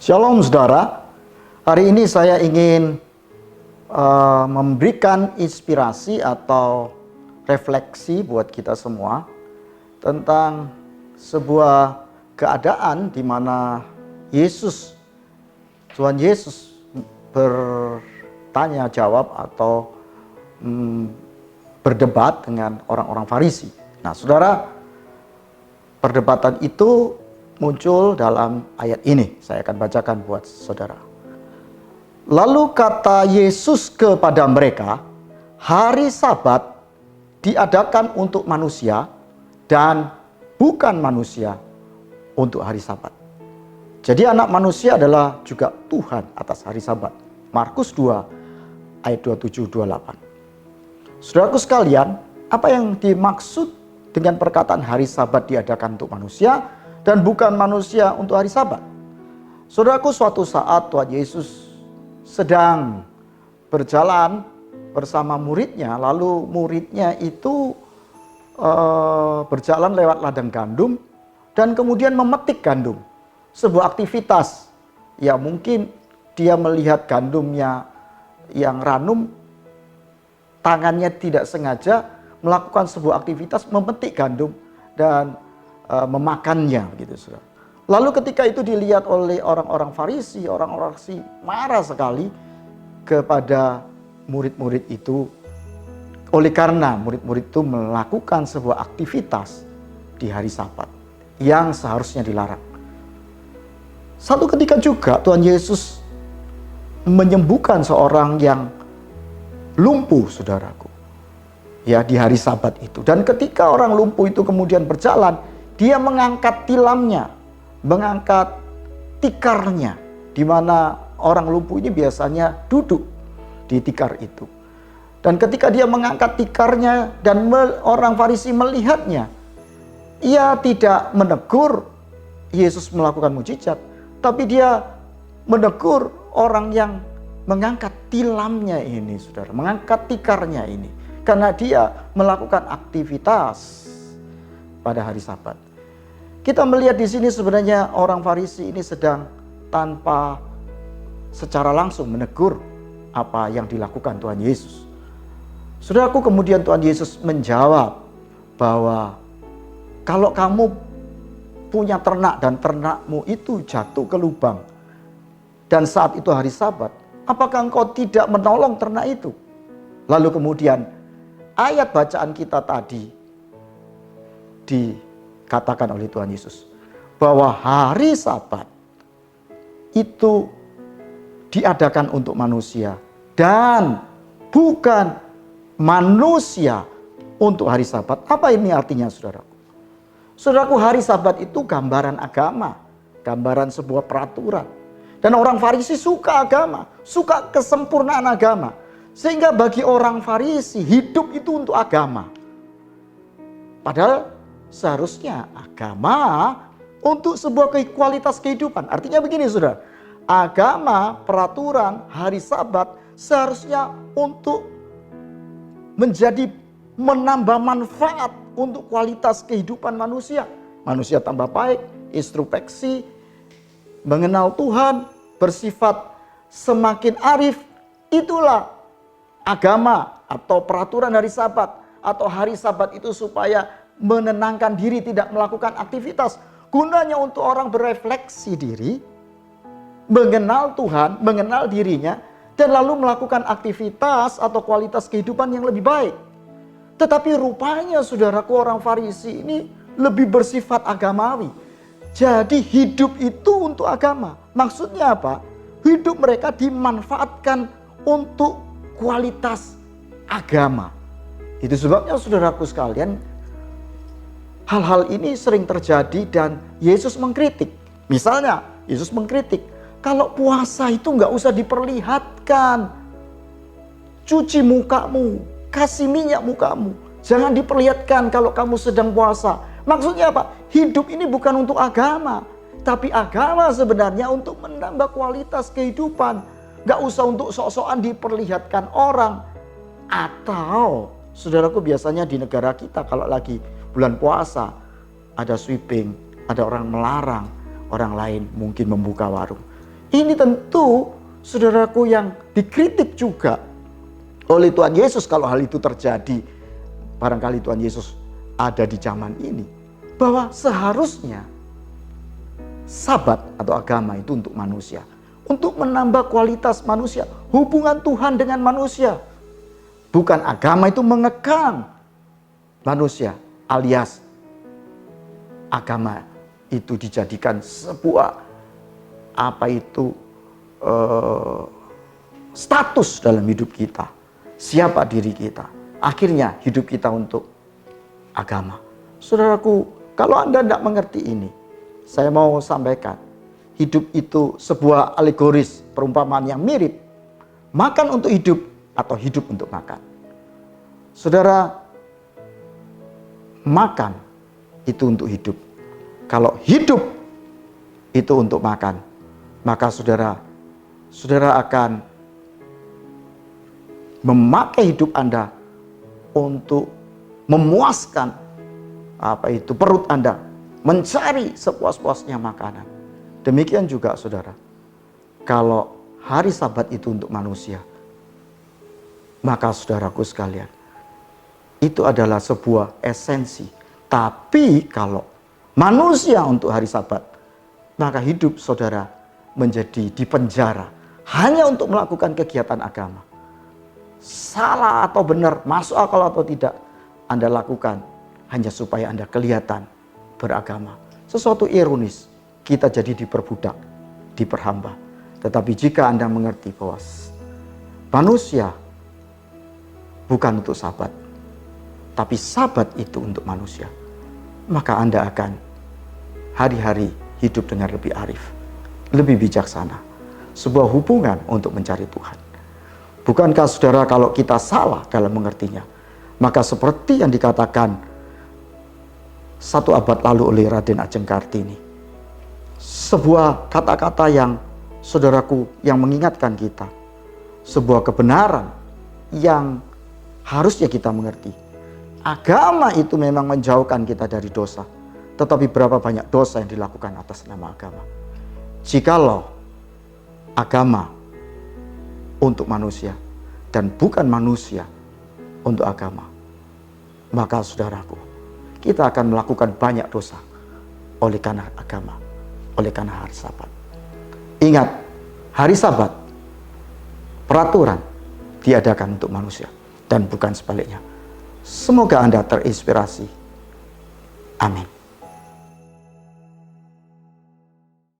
Shalom saudara, hari ini saya ingin memberikan inspirasi atau refleksi buat kita semua tentang sebuah keadaan di mana Tuhan Yesus bertanya jawab atau berdebat dengan orang-orang Farisi. Nah saudara, perdebatan itu muncul dalam ayat ini. Saya akan bacakan buat saudara. Lalu kata Yesus kepada mereka, hari Sabat diadakan untuk manusia dan bukan manusia untuk hari Sabat. Jadi anak manusia adalah juga Tuhan atas hari Sabat. Markus 2 ayat 27-28. Saudaraku sekalian, apa yang dimaksud dengan perkataan hari Sabat diadakan untuk manusia dan bukan manusia untuk hari Sabat? Saudaraku, suatu saat Tuhan Yesus sedang berjalan bersama muridnya, lalu muridnya itu berjalan lewat ladang gandum dan kemudian memetik gandum. Sebuah aktivitas, ya mungkin dia melihat gandumnya yang ranum, tangannya tidak sengaja melakukan sebuah aktivitas memetik gandum dan memakannya begitu saudara. Lalu ketika itu dilihat oleh orang-orang Farisi, orang-orang Farisi marah sekali kepada murid-murid itu oleh karena murid-murid itu melakukan sebuah aktivitas di hari Sabat yang seharusnya dilarang. Satu ketika juga Tuhan Yesus menyembuhkan seorang yang lumpuh, saudaraku, ya di hari Sabat itu. Dan ketika orang lumpuh itu kemudian berjalan, dia mengangkat tilamnya, mengangkat tikarnya, di mana orang lumpuh ini biasanya duduk di tikar itu. Dan ketika dia mengangkat tikarnya dan orang Farisi melihatnya, ia tidak menegur Yesus melakukan mujizat, tapi dia menegur orang yang mengangkat tilamnya ini, saudara, mengangkat tikarnya ini, karena dia melakukan aktivitas pada hari Sabat. Kita melihat di sini sebenarnya orang Farisi ini sedang tanpa secara langsung menegur apa yang dilakukan Tuhan Yesus. Saudaraku, kemudian Tuhan Yesus menjawab bahwa kalau kamu punya ternak dan ternakmu itu jatuh ke lubang dan saat itu hari Sabat, apakah engkau tidak menolong ternak itu? Lalu kemudian ayat bacaan kita tadi dikatakan oleh Tuhan Yesus bahwa hari Sabat itu diadakan untuk manusia dan bukan manusia untuk hari Sabat. Apa ini artinya, saudaraku? Saudaraku, hari Sabat itu gambaran agama, gambaran sebuah peraturan. Dan orang Farisi suka agama, suka kesempurnaan agama. Sehingga bagi orang Farisi hidup itu untuk agama. Padahal seharusnya agama untuk sebuah kualitas kehidupan. Artinya begini saudara, agama, peraturan, hari Sabat seharusnya untuk menambah manfaat untuk kualitas kehidupan manusia. Manusia tambah baik, introspeksi, mengenal Tuhan, bersifat semakin arif. Itulah agama atau peraturan hari Sabat. Atau hari Sabat itu supaya menenangkan diri, tidak melakukan aktivitas. Gunanya untuk orang berefleksi diri, mengenal Tuhan, mengenal dirinya, dan lalu melakukan aktivitas atau kualitas kehidupan yang lebih baik. Tetapi rupanya saudaraku, orang Farisi ini lebih bersifat agamawi. Jadi hidup itu untuk agama. Maksudnya apa? Hidup mereka dimanfaatkan untuk kualitas agama. Itu sebabnya saudaraku sekalian, hal-hal ini sering terjadi dan Yesus mengkritik. Misalnya Yesus mengkritik, kalau puasa itu nggak usah diperlihatkan. Cuci mukamu, kasih minyak mukamu. Jangan diperlihatkan kalau kamu sedang puasa. Maksudnya apa? Hidup ini bukan untuk agama. Tapi agama sebenarnya untuk menambah kualitas kehidupan. Nggak usah untuk sok-sokan diperlihatkan orang. Atau saudaraku, biasanya di negara kita kalau lagi bulan puasa ada sweeping, ada orang melarang orang lain mungkin membuka warung. Ini tentu saudaraku yang dikritik juga oleh Tuhan Yesus kalau hal itu terjadi. Barangkali Tuhan Yesus ada di zaman ini. Bahwa seharusnya Sabat atau agama itu untuk manusia. Untuk menambah kualitas manusia. Hubungan Tuhan dengan manusia. Bukan agama itu mengekang manusia. Alias agama itu dijadikan sebuah status dalam hidup kita. Siapa diri kita. Akhirnya hidup kita untuk agama. Saudaraku, kalau Anda tidak mengerti ini, saya mau sampaikan. Hidup itu sebuah alegoris, perumpamaan yang mirip. Makan untuk hidup atau hidup untuk makan. Saudara, makan itu untuk hidup. Kalau hidup itu untuk makan, maka saudara akan memakai hidup Anda untuk memuaskan perut Anda, mencari sepuas-puasnya makanan. Demikian juga saudara, kalau hari Sabat itu untuk manusia, maka saudaraku sekalian, itu adalah sebuah esensi. Tapi kalau manusia untuk hari Sabat, maka hidup saudara menjadi dipenjara hanya untuk melakukan kegiatan agama. Salah atau benar, masuk akal atau tidak, Anda lakukan hanya supaya Anda kelihatan beragama. Sesuatu ironis, kita jadi diperbudak, diperhamba. Tetapi jika Anda mengerti bahwa manusia bukan untuk Sabat, tapi Sabat itu untuk manusia, maka Anda akan hari-hari hidup dengan lebih arif, lebih bijaksana. Sebuah hubungan untuk mencari Tuhan. Bukankah saudara kalau kita salah dalam mengertinya, maka seperti yang dikatakan 1 abad lalu oleh Raden Ajeng Kartini, sebuah kata-kata yang saudaraku yang mengingatkan kita, sebuah kebenaran yang harusnya kita mengerti. Agama itu memang menjauhkan kita dari dosa, tetapi berapa banyak dosa yang dilakukan atas nama agama. Jikalau agama untuk manusia dan bukan manusia untuk agama, maka saudaraku, kita akan melakukan banyak dosa oleh karena agama, oleh karena hari Sabat. Ingat, hari Sabat peraturan diadakan untuk manusia dan bukan sebaliknya. Semoga Anda terinspirasi. Amin.